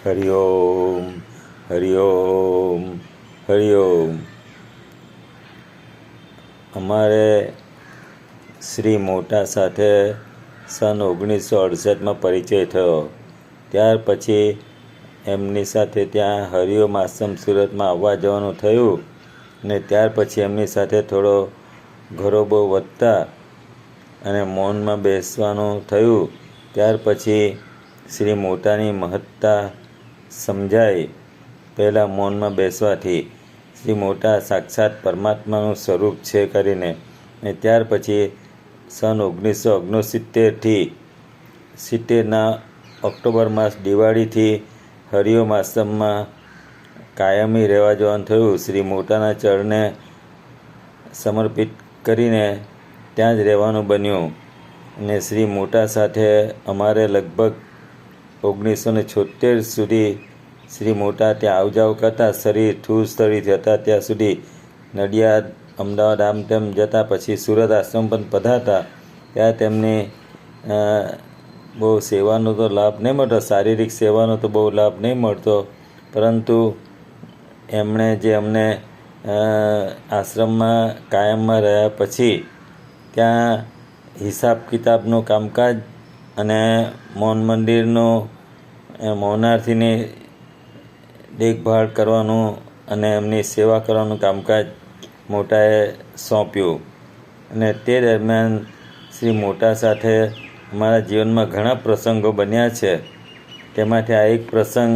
હરિ ઓમ હરિ ઓમ હરિ ઓમ. અમારે શ્રી મોટા સાથે સન 1968માં પરિચય થયો. ત્યાર પછી એમની સાથે ત્યાં હરિઓમ આશ્રમ સુરતમાં આવવા જવાનું થયું ને ત્યાર પછી એમની સાથે થોડો ઘરોબો વધતા અને મૌનમાં બેસવાનું થયું. ત્યાર પછી શ્રી મોટાની મહત્તા સમજાઈ. પહેલાં મૌનમાં બેસવાથી શ્રી મોટા સાક્ષાત પરમાત્માનું સ્વરૂપ છે કરીને, ને ત્યાર પછી સન 1969થી 70ના ઓક્ટોબર માસ દિવાળીથી હરિઓમ આશ્રમમાં કાયમી રહેવા જવાનું થયું. શ્રી મોટાના ચરણે સમર્પિત કરીને ત્યાં જ રહેવાનું બન્યું. ને શ્રી મોટા સાથે અમારે લગભગ 1976 સુધી શ્રી મોટા ત્યાં આવજાવ કરતા. શરીર ઠૂસ તળીથી હતા ત્યાં સુધી નડિયાદ, અમદાવાદ આમ તેમ જતા. પછી સુરત આશ્રમ પણ પધારતા. ત્યાં તેમની બહુ સેવાનો તો લાભ નહીં મળતો, શારીરિક સેવાનો તો બહુ લાભ નહીં મળતો, પરંતુ એમણે જે અમને આશ્રમમાં કાયમમાં રહ્યા પછી ત્યાં હિસાબ કિતાબનું કામકાજ અને મૌન મંદિરનું મૌનાર્થીની દેખભાળ કરવાનું અને એમની સેવા કરવાનું કામકાજ મોટાએ સોંપ્યું. અને તે દરમિયાન શ્રી મોટા સાથે અમારા જીવનમાં ઘણા પ્રસંગો બન્યા છે. તેમાંથી આ એક પ્રસંગ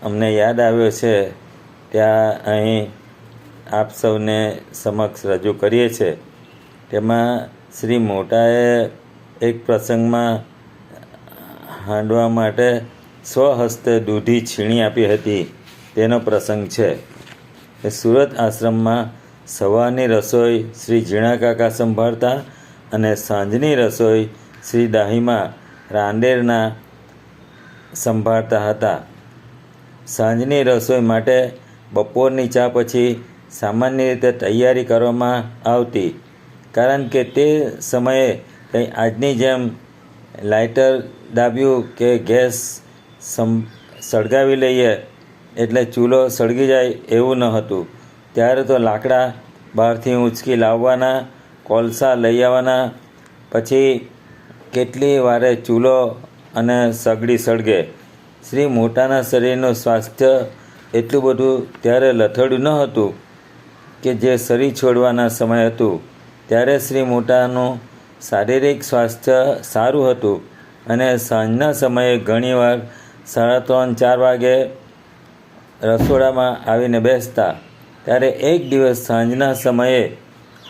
અમને યાદ આવ્યો છે, ત્યાં અહીં આપ સૌને સમક્ષ રજૂ કરીએ છીએ. તેમાં શ્રી મોટાએ એક પ્રસંગમાં હાંડવા માટે સ્વહસ્તે દૂધી છીણી આપી હતી. તેનો પ્રસંગ છે. સુરત આશ્રમમાં સવારની રસોઈ શ્રી ઝીણા કાકા સંભાળતા અને સાંજની રસોઈ શ્રી દાહીમા રાંદેરના સંભાળતા હતા. સાંજની રસોઈ માટે બપોરની ચા પછી સામાન્ય રીતે તૈયારી કરવામાં આવતી, કારણ કે તે સમયે કંઈ આજની જેમ લાઇટર દાબ્યું કે ગેસ સળગાવી લઈએ એટલે ચૂલો સળગી જાય એવું ન હતું. ત્યારે તો લાકડા બહારથી ઊંચકી લાવવાના, કોલસા લઈ આવવાના, પછી કેટલી વારે ચૂલો અને સગડી સળગે. શ્રી મોટાના શરીરનું સ્વાસ્થ્ય એટલું બધું ત્યારે લથડ્યું ન હતું કે જે શરીર છોડવાના સમય હતું ત્યારે શ્રી મોટાનું શારીરિક સ્વાસ્થ્ય સારું હતું અને સાંજના સમયે ઘણીવાર 3:30-4 વાગે રસોડામાં આવીને બેસતા. ત્યારે એક દિવસ સાંજના સમયે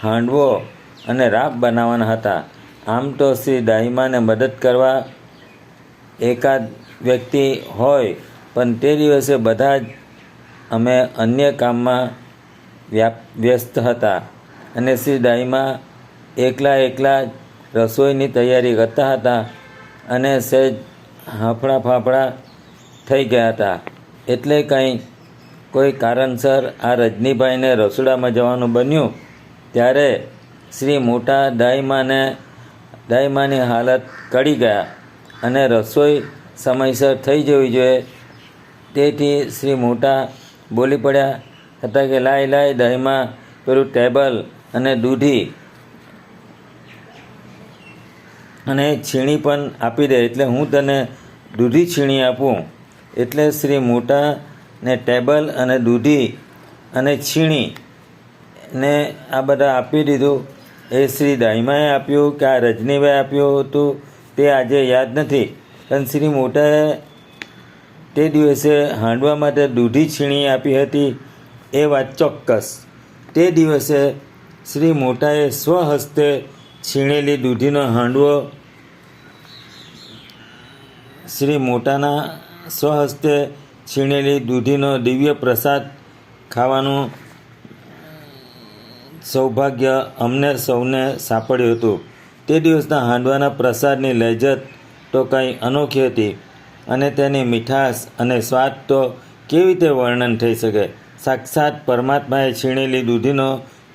હાંડવો અને રાબ બનાવવાના હતા. આમ તો શ્રી દાહીમાને મદદ કરવા એકાદ વ્યક્તિ હોય, પણ તે દિવસે બધા જ અમે અન્ય કામમાં વ્યસ્ત હતા અને શ્રી દાહીમા એકલા રસોઈની તૈયારી કરતા હતા અને સહેજ હાંફળા ફાંફળા થઈ ગયા હતા. એટલે કોઈ કારણસર આ રજનીભાઈને રસોડામાં જવાનું બન્યું. ત્યારે શ્રી મોટા દાહીમાની હાલત કળી ગયા અને રસોઈ સમયસર થઈ જવી જોઈએ. તેથી શ્રી મોટા બોલી પડ્યા હતા કે લાય દાહીમા પેલું ટેબલ અને દૂધી અને છીણી પણ આપી દે, એટલે હું તને દૂધી છીણી આપું. એટલે શ્રી મોટાને ટેબલ અને દૂધી અને છીણી ને આ બધા આપી દીધું. એ શ્રી દાહીમાએ આપ્યું કે આ રજનીભાઈ આપ્યું હતું તે આજે યાદ નથી, પણ શ્રી મોટાએ તે દિવસે હાંડવા માટે દૂધી છીણી આપી હતી એ વાત ચોક્કસ. તે દિવસે શ્રી મોટાએ સ્વહસ્તે છીણેલી દૂધીનો હાંડવો શ્રી મોટાના સ્વહસ્તે છીણેલી દૂધીનો દિવ્ય પ્રસાદ ખાવાનું સૌભાગ્ય અમને સૌને સાંપડ્યું હતું. તે દિવસના હાંડવાના પ્રસાદની લહેજત તો કંઈ અનોખી હતી અને તેની મીઠાશ અને સ્વાદ તો કેવી રીતે વર્ણન થઈ શકે. સાક્ષાત પરમાત્માએ છીણેલી દૂધીનો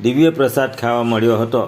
દિવ્ય પ્રસાદ ખાવા મળ્યો હતો.